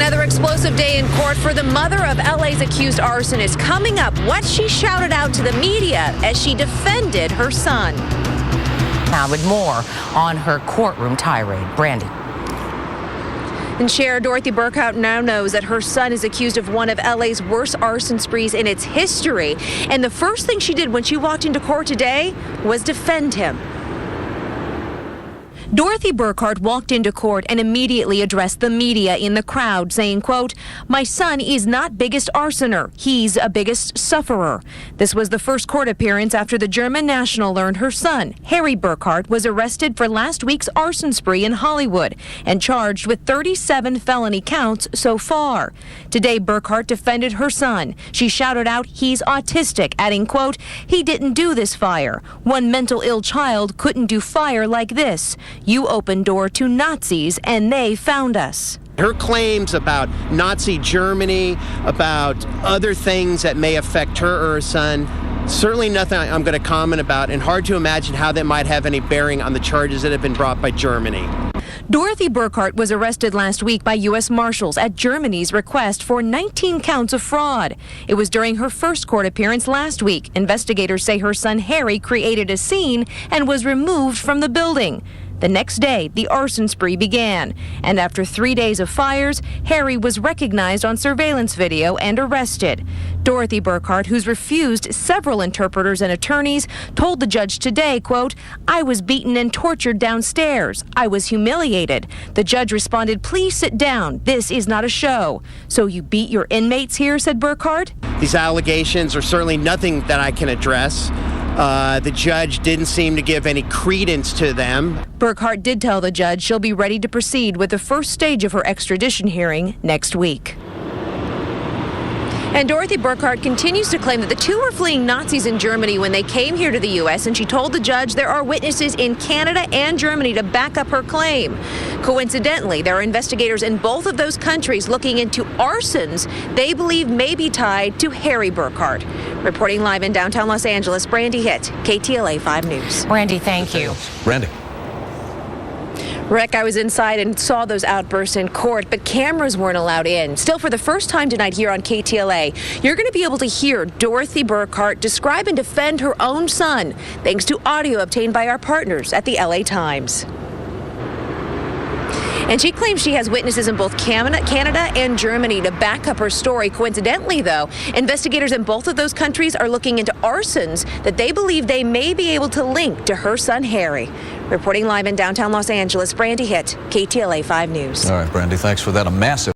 Another explosive day in court for the mother of LA's accused arsonist. Coming up, what she shouted out to the media as she defended her son. Now with more on her courtroom tirade. Brandi. And Chair Dorothy Burkhart now knows that her son is accused of one of LA's worst arson sprees in its history. And the first thing she did when she walked into court today was defend him. Dorothy Burkhart walked into court and immediately addressed the media in the crowd, saying, quote, "My son is not biggest arsoner. He's a biggest sufferer." This was the first court appearance after the German national learned her son, Harry Burkhart, was arrested for last week's arson spree in Hollywood and charged with 37 felony counts so far. Today, Burkhart defended her son. She shouted out he's autistic, adding, quote, "He didn't do this fire. One mental ill child couldn't do fire like this. You opened door to Nazis, and they found us." Her claims about Nazi Germany, about other things that may affect her or her son, certainly nothing I'm going to comment about, and hard to imagine how that might have any bearing on the charges that have been brought by Germany. Dorothy Burkhart was arrested last week by U.S. Marshals at Germany's request for 19 counts of fraud. It was during her first court appearance last week. Investigators say her son Harry created a scene and was removed from the building. The next day, the arson spree began, and after 3 days of fires, Harry was recognized on surveillance video and arrested. Dorothy Burkhart, who's refused several interpreters and attorneys, told the judge today, quote, "I was beaten and tortured downstairs. I was humiliated." The judge responded, "Please sit down. This is not a show." "So you beat your inmates here," said Burkhart. These allegations are certainly nothing that I can address. The judge didn't seem to give any credence to them. Burkhart did tell the judge she'll be ready to proceed with the first stage of her extradition hearing next week. And Dorothy Burkhart continues to claim that the two were fleeing Nazis in Germany when they came here to the U.S., and she told the judge there are witnesses in Canada and Germany to back up her claim. Coincidentally, there are investigators in both of those countries looking into arsons they believe may be tied to Harry Burkhart. Reporting live in downtown Los Angeles, Brandi Hitt, KTLA 5 News. Brandi, thank you. Brandi. Rick, I was inside and saw those outbursts in court, but cameras weren't allowed in. Still, for the first time tonight here on KTLA, you're going to be able to hear Dorothy Burkhart describe and defend her own son, thanks to audio obtained by our partners at the LA Times. And she claims she has witnesses in both Canada and Germany to back up her story. Coincidentally, though, investigators in both of those countries are looking into arsons that they believe they may be able to link to her son, Harry. Reporting live in downtown Los Angeles, Brandi Hitt, KTLA 5 News. All right, Brandi, thanks for that. A massive